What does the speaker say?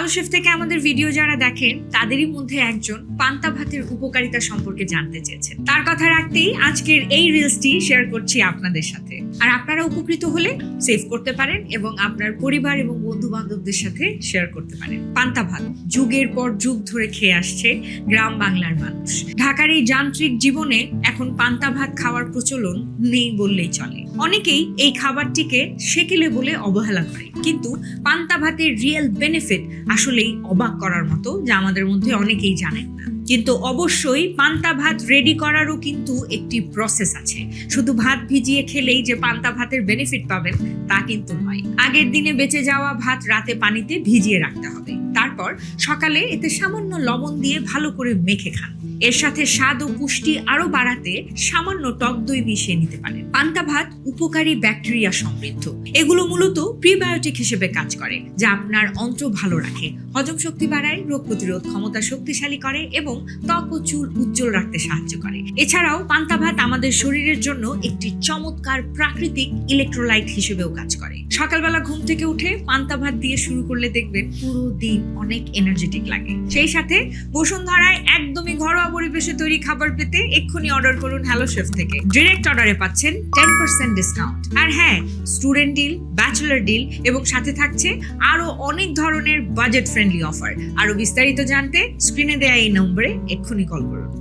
Hello chef থেকে আমাদের video যারা দেখেন তাদেরই মধ্যে একজন পান্তা ভাতের উপকারিতা সম্পর্কে জানতে চেয়েছেন। তার কথা রাখতেই আজকের এই রিলসটি শেয়ার করছি আপনাদের সাথে। আর আপনারা উপকৃত হলে সেভ করতে পারেন এবং আপনার পরিবার এবং বন্ধু বান্ধবদের সাথে শেয়ার করতে পারেন। পান্তা ভাত যুগের পর যুগ ধরে খেয়ে আসছে গ্রাম বাংলার মানুষ। ঢাকার এই যান্ত্রিক জীবনে এখন পান্তা ভাত খাওয়ার প্রচলন নেই বললেই চলে। অনেকেই এই খাবারটিকে সেকেলে বলে অবহেলা করে, কিন্তু পান্তা ভাতের রিয়েল বেনিফিট আসলেই অবাক করার মতো, যা আমাদের মধ্যে অনেকেই জানেন না। কিন্তু অবশ্যই পান্তা ভাত রেডি করারও কিন্তু একটি প্রসেস আছে। শুধু ভাত ভিজিয়ে খেলেই যে পান্তা ভাতের বেনিফিট পাবেন তা কিন্তু নয়। আগের দিনে বেঁচে যাওয়া ভাত রাতে পানিতে ভিজিয়ে রাখতে হবে, তারপর সকালে এতে সামান্য লবণ দিয়ে ভালো করে মেখে খান। এর সাথে স্বাদ ও পুষ্টি আরো বাড়াতে সামান্য টক দই মিশিয়ে নিতে পারেন। পান্তা ভাত উপকারী ব্যাকটেরিয়া সমৃদ্ধ। এগুলো মূলত প্রিবায়োটিক হিসেবে কাজ করে, যা আপনার অন্ত্র ভালো রাখে, হজম শক্তি বাড়ায়, রোগ প্রতিরোধ ক্ষমতা শক্তিশালী করে এবং ত্বক ও চুল উজ্জ্বল রাখতে সাহায্য করে। এছাড়াও পান্তা ভাত আমাদের শরীরের জন্য একটি চমৎকার প্রাকৃতিক ইলেকট্রোলাইট হিসেবেও কাজ করে। সকালবেলা ঘুম থেকে উঠে পান্তা ভাত দিয়ে শুরু করলে দেখবেন পুরো দিন অনেক এনার্জেটিক লাগে। সেই সাথে বসুন্ধরায় একদমই ঘরোয়া পরিবেশে তৈরি খাবার পেতে এক্ষুনি অর্ডার করুন হ্যালো শেফ থেকে। ডিরেক্ট অর্ডারে পাচ্ছেন 10% ডিসকাউন্ট। আর হ্যাঁ, স্টুডেন্ট ডিল, ব্যাচেলর ডিল এবং সাথে থাকছে আরো অনেক ধরনের বাজেট ফ্রেন্ডলি অফার। আরো বিস্তারিত জানতে স্ক্রিনে দেয়া এই নম্বরে এক্ষুনি কল করুন।